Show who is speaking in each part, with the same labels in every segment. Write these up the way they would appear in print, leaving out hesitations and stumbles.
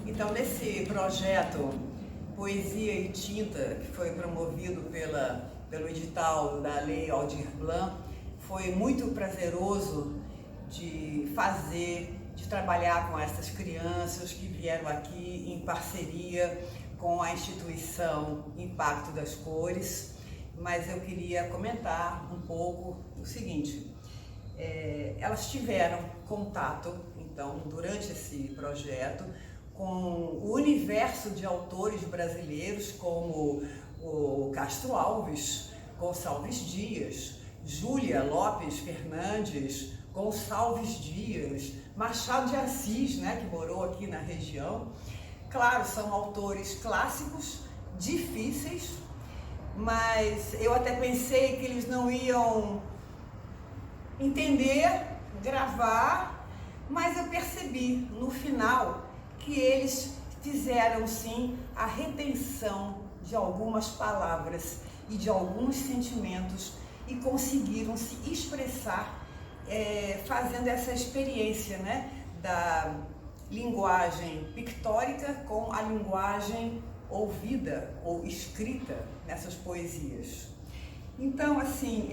Speaker 1: Então, nesse projeto Poesia e Tinta, que foi promovido pelo edital da Lei Aldir Blanc, foi muito prazeroso de trabalhar com essas crianças que vieram aqui em parceria com a instituição Impacto das Cores. Mas eu queria comentar um pouco o seguinte: elas tiveram contato, então, durante esse projeto, com o universo de autores brasileiros como o Castro Alves, Gonçalves Dias, Júlia Lopes Fernandes, Gonçalves Dias, Machado de Assis, né, que morou aqui na região. Claro, são autores clássicos, difíceis, mas eu até pensei que eles não iam entender, gravar, mas eu percebi no final que eles fizeram sim a retenção de algumas palavras e de alguns sentimentos e conseguiram se expressar fazendo essa experiência, né, da linguagem pictórica com a linguagem ouvida ou escrita nessas poesias. Então, assim,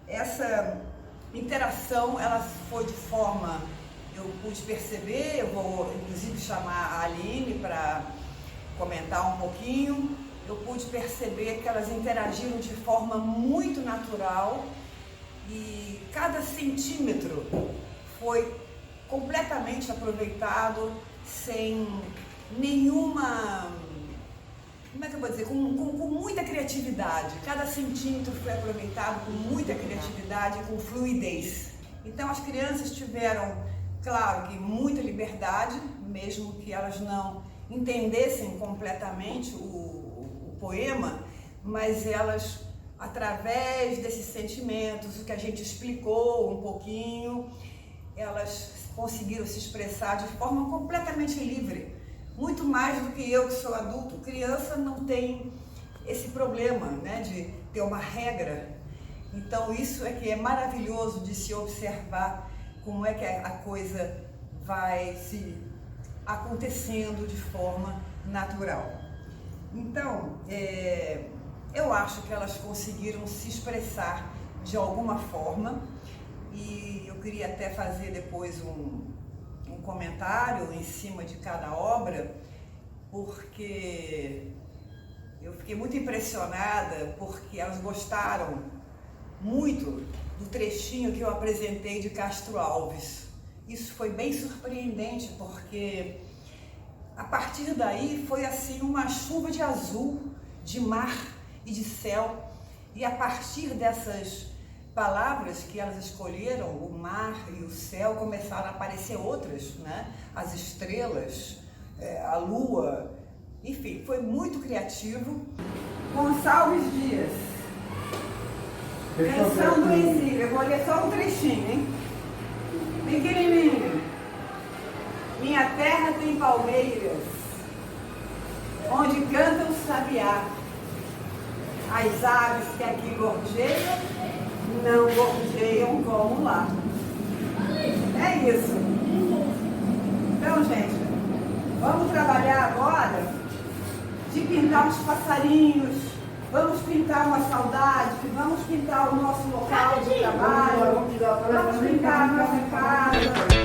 Speaker 1: essa interação ela foi de forma, eu pude perceber, eu vou inclusive chamar a Aline para comentar um pouquinho. Eu pude perceber que elas interagiram de forma muito natural e cada centímetro foi completamente aproveitado sem nenhuma, como é que eu vou dizer, com muita criatividade. Cada centímetro foi aproveitado com muita criatividade e com fluidez. Então as crianças tiveram, claro que muita liberdade, mesmo que elas não entendessem completamente o poema, mas elas, através desses sentimentos, o que a gente explicou um pouquinho, elas conseguiram se expressar de forma completamente livre, muito mais do que eu que sou adulto. Criança não tem esse problema, né, de ter uma regra. Então isso é que é maravilhoso de se observar como é que a coisa vai se acontecendo de forma natural. Então, eu acho que elas conseguiram se expressar de alguma forma e eu queria até fazer depois um comentário em cima de cada obra, porque eu fiquei muito impressionada porque elas gostaram muito do trechinho que eu apresentei de Castro Alves. Isso foi bem surpreendente, porque a partir daí foi assim uma chuva de azul, de mar e de céu, e a partir dessas palavras que elas escolheram, o mar e o céu, começaram a aparecer outras, né? As estrelas, a lua, enfim, foi muito criativo. Gonçalves Dias, Canção do Exílio, eu vou ler só um trechinho, hein? Pequenininho. Minha terra tem palmeiras, onde canta o sabiá. As aves que aqui gorjeiam, não gorjeiam como lá. É isso. Então, gente, vamos trabalhar agora de pintar os passarinhos, vamos pintar uma saudade, vamos pintar o nosso local de trabalho, vamos pintar a nossa casa.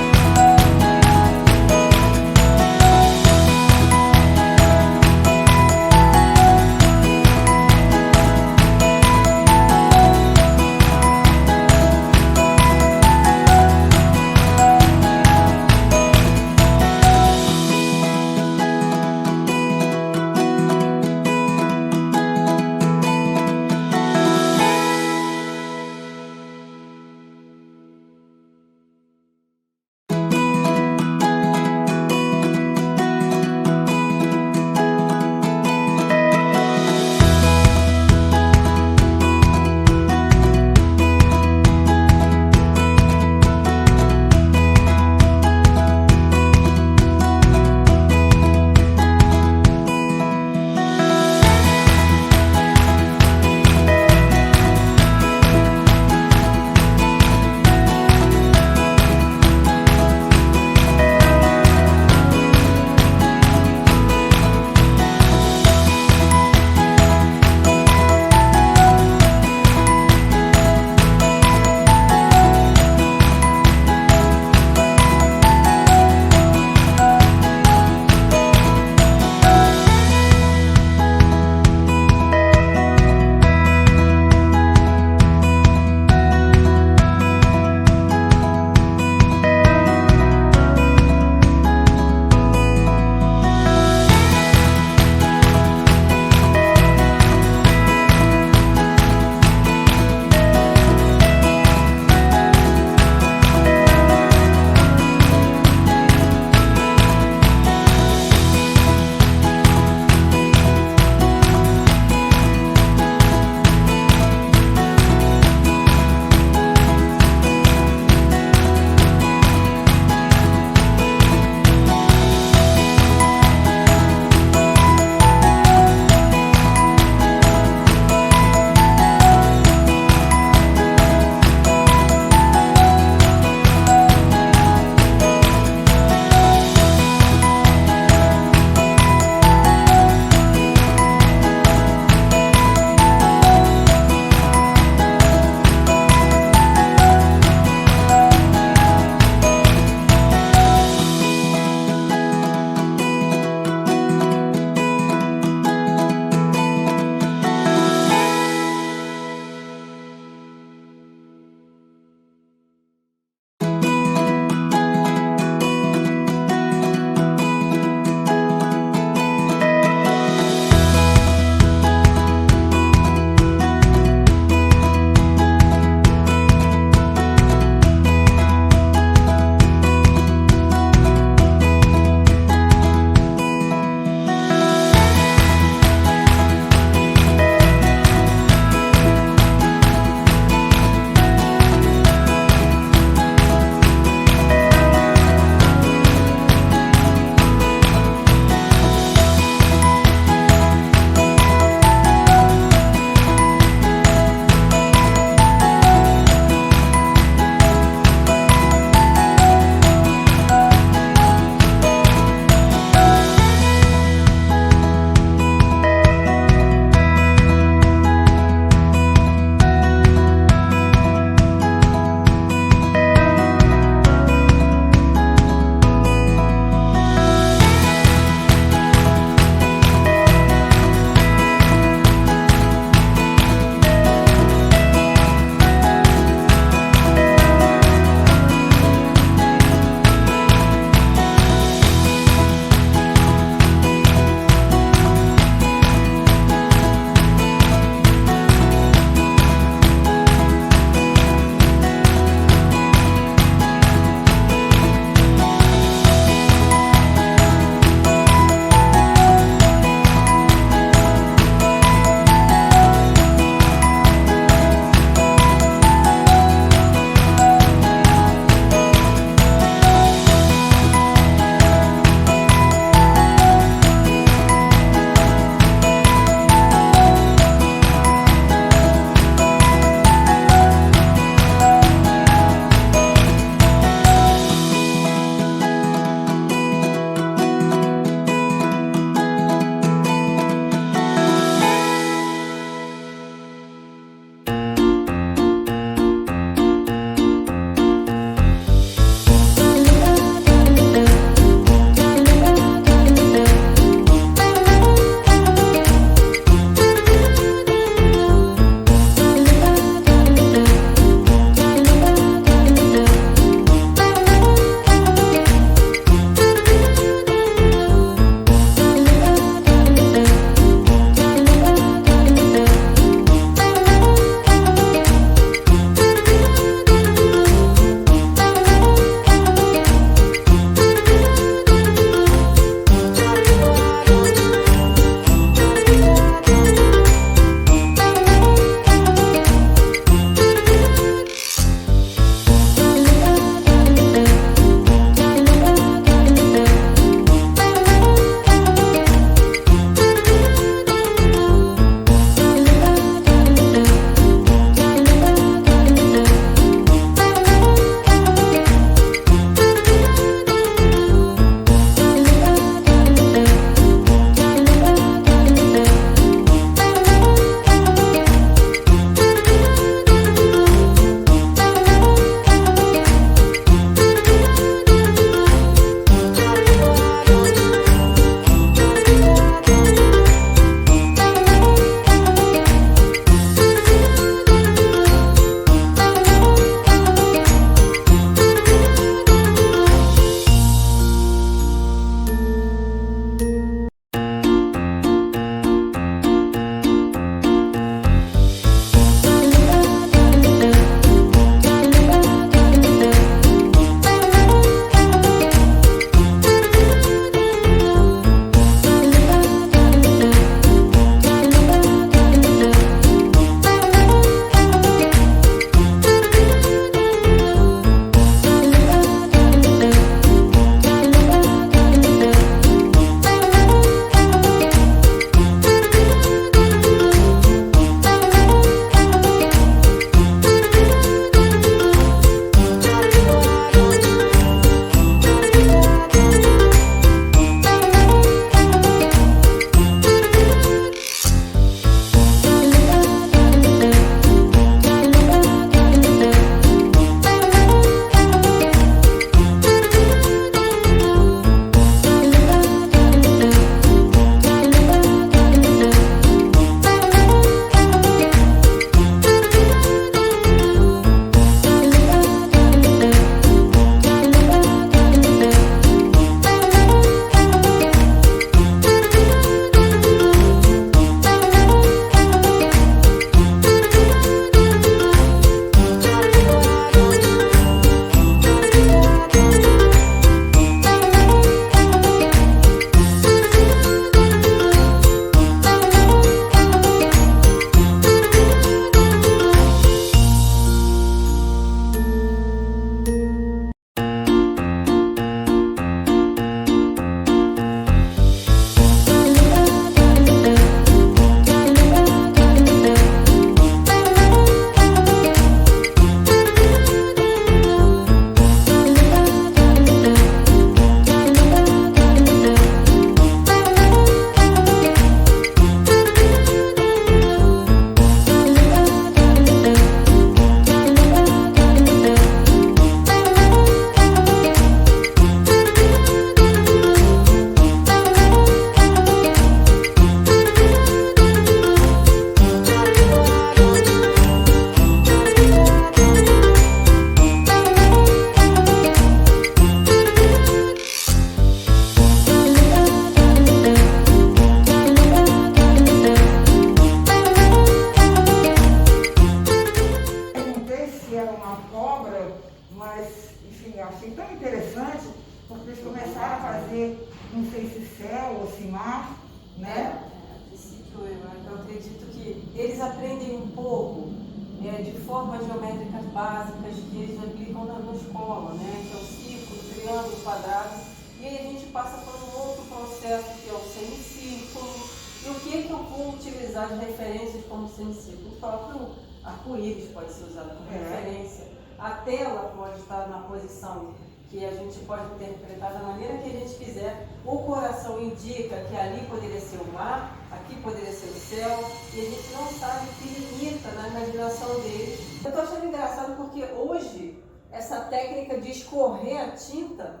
Speaker 2: ser, não sei se céu ou se mar, né?
Speaker 3: A princípio, eu acredito que eles aprendem um pouco de formas geométricas básicas que eles aplicam na escola, né? Que é o círculo, o triângulo, o quadrado. E aí a gente passa por um outro processo que é o semicírculo. E o que eu vou utilizar de referências como semicírculo? O próprio arco-íris pode ser usado como referência. A tela pode estar na posição que a gente pode interpretar da maneira que a gente quiser. O coração indica que ali poderia ser o mar, aqui poderia ser o céu, e a gente não sabe o que limita na imaginação deles. Eu estou achando engraçado porque hoje essa técnica de escorrer a tinta,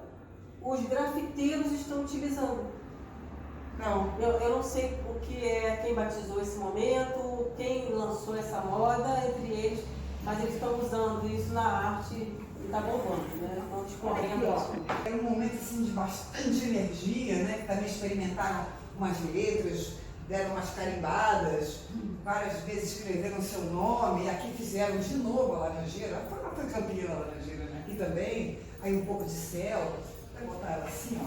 Speaker 3: os grafiteiros estão utilizando.
Speaker 2: Não.
Speaker 3: Eu não sei o que é, quem batizou esse momento, quem lançou essa moda entre eles, mas eles estão usando isso na arte e está bombando, né? Estão escorrendo isso.
Speaker 1: É um momento assim, de bastante energia, né? Que também experimentaram umas letras, deram umas carimbadas, várias vezes escreveram seu nome, aqui fizeram de novo a laranjeira, foi campeã a laranjeira, né? Aqui também, aí um pouco de céu, vai botar ela assim, ó.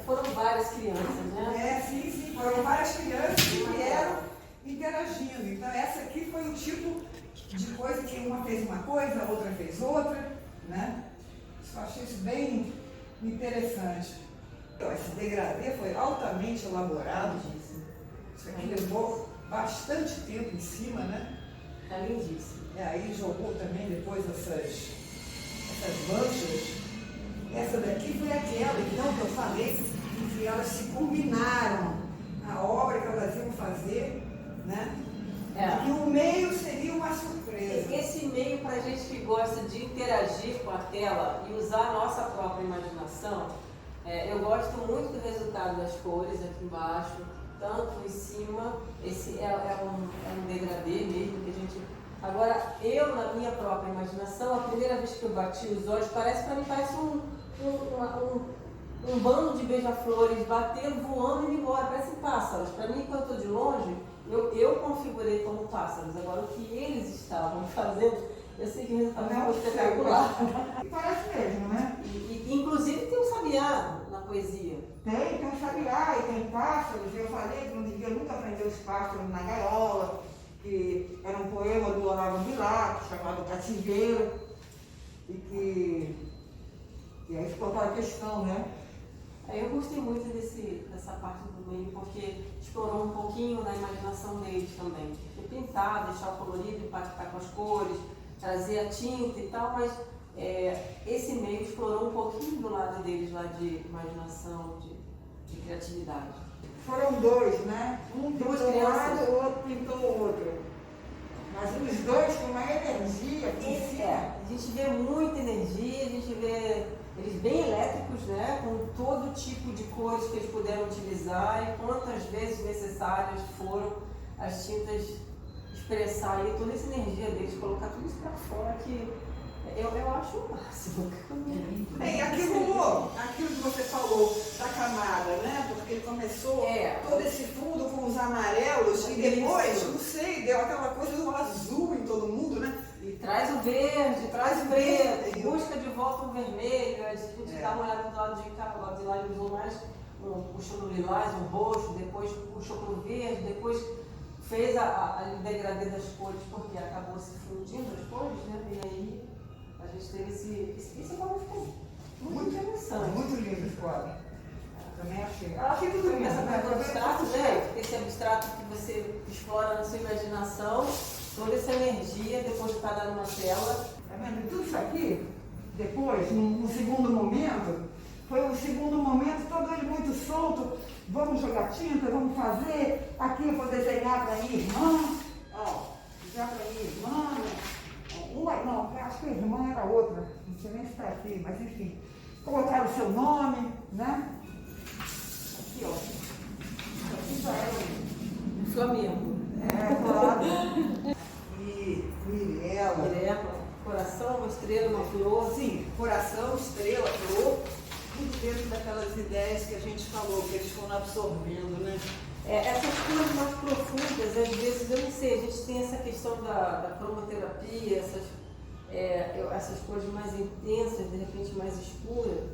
Speaker 3: Foram várias crianças, né?
Speaker 1: Sim, foram várias crianças que vieram interagindo. Então essa aqui foi o tipo de coisa que uma fez uma coisa, a outra fez outra, né? Eu achei isso bem interessante. Então, esse degradê foi altamente elaborado. Isso aqui levou bastante tempo em cima, né?
Speaker 3: Está lindíssimo.
Speaker 1: Aí jogou também depois essas manchas. Essa daqui foi aquela, então, que eu falei, que elas se combinaram. A obra que elas iam fazer, né? E o meio seria uma surpresa.
Speaker 3: Esse meio, para a gente que gosta de interagir com a tela e usar a nossa própria imaginação, eu gosto muito do resultado das cores aqui embaixo, tanto em cima, esse é um degradê mesmo que a gente... Agora, eu, na minha própria imaginação, a primeira vez que eu bati os olhos, parece um bando de beija-flores batendo, voando e indo embora, parecem pássaros. Para mim, quando eu estou de longe, eu configurei como pássaros. Agora, o que eles estavam fazendo, eu sei que o resultado foi espetacular.
Speaker 2: Parece mesmo, né?
Speaker 3: Inclusive tem um sabiá na poesia.
Speaker 2: Tem um sabiá e tem pássaros. Eu falei que não devia nunca aprender os pássaros na gaiola, que era um poema do Olavo Bilac, chamado Cativeiro, e aí ficou aquela questão, né?
Speaker 3: Eu gostei muito dessa parte do meio, porque explorou um pouquinho da imaginação deles também. Pintar, deixar o colorido, impactar com as cores, trazer a tinta e tal, mas esse meio explorou um pouquinho do lado deles, lá de imaginação, de criatividade.
Speaker 2: Foram dois, né? Um pintou um lado, o outro pintou o outro. Mas os dois com uma energia.
Speaker 3: A gente vê muita energia, a gente vê eles bem elétricos, né? Com todo tipo de cores que eles puderam utilizar e quantas vezes necessárias foram as tintas expressar aí toda essa energia deles, colocar tudo isso para fora, que eu acho o máximo.
Speaker 1: E aquilo que você falou da camada, né? Porque ele começou todo esse fundo com os amarelos e depois, não sei, deu aquela coisa do azul em todo mundo, né?
Speaker 3: E traz o verde, traz o preto, busca de volta o vermelho, a gente dá uma olhada do lado de cá, do lado de lá ele usou mais, puxou no lilás, um roxo, depois puxou para o verde, depois fez o degradê das cores, porque acabou se fundindo as cores, né? E aí a gente teve esse quadro ficou muito interessante.
Speaker 2: Muito lindo esse quadro. Também achei.
Speaker 3: Achei tudo bem. Essa coisa do abstrato, né? Esse abstrato que você explora na sua imaginação, toda essa energia depositada numa tela.
Speaker 2: Tá vendo? Tudo isso aqui, depois, no segundo momento, foi o segundo momento, todo ele muito solto. Vamos jogar tinta, vamos fazer. Aqui eu vou desenhar para minha irmã. Ó, desenhar para minha irmã. Não, acho que a irmã era outra. Não sei nem se está aqui, mas enfim. Colocar o seu nome, né? Aqui, ó. Aqui já era
Speaker 3: o Flamengo.
Speaker 2: claro. E
Speaker 3: Mirella, coração, uma estrela, uma flor.
Speaker 1: Sim, coração, estrela, flor, tudo dentro daquelas ideias que a gente falou, que eles foram absorvendo, né?
Speaker 3: Essas cores mais profundas, às vezes, eu não sei, a gente tem essa questão da cromoterapia, essas cores mais intensas, de repente mais escuras.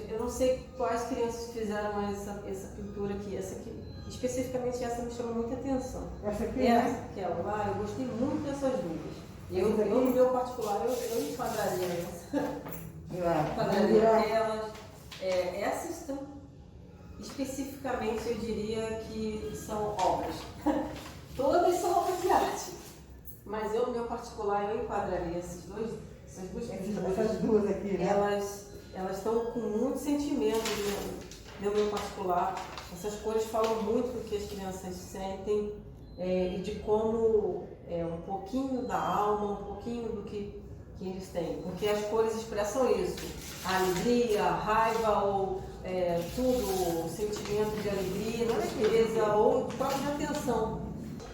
Speaker 3: eu não sei quais crianças fizeram essa pintura aqui, essa aqui, especificamente essa me chamou muita atenção.
Speaker 2: Essa aqui,
Speaker 3: Essa,
Speaker 2: né?
Speaker 3: aquela lá, eu gostei muito dessas duas. Eu no meu particular, eu enquadraria essa. Enquadraria elas. Essas estão, especificamente, eu diria que são obras. Todas são obras de arte. Mas eu, no meu particular, eu enquadraria essas duas pinturas.
Speaker 2: Essas duas aqui, né?
Speaker 3: Elas estão com muito sentimento no meu particular. Essas cores falam muito do que as crianças sentem e de como um pouquinho da alma, um pouquinho do que eles têm. Porque as cores expressam isso. A alegria, a raiva ou tudo, o sentimento de alegria, de tristeza ou de própria atenção.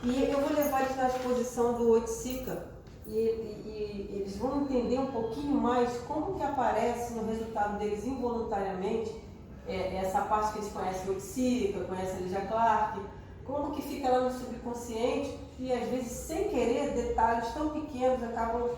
Speaker 3: E eu vou levar eles na exposição do Oiticica e eles vão entender um pouquinho mais como que aparece no resultado deles involuntariamente essa parte que eles conhecem do Oiticica, conhecem a Lygia Clark, como que fica lá no subconsciente e às vezes sem querer detalhes tão pequenos acabam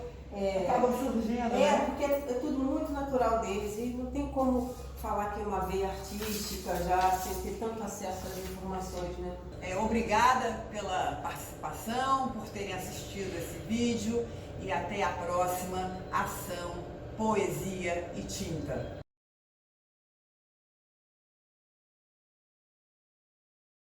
Speaker 2: surgindo, né?
Speaker 3: porque é tudo muito natural deles e não tem como falar que é uma veia artística já sem ter tanto acesso às informações, né?
Speaker 1: Obrigada pela participação, por terem assistido esse vídeo e até a próxima ação Poesia e Tinta.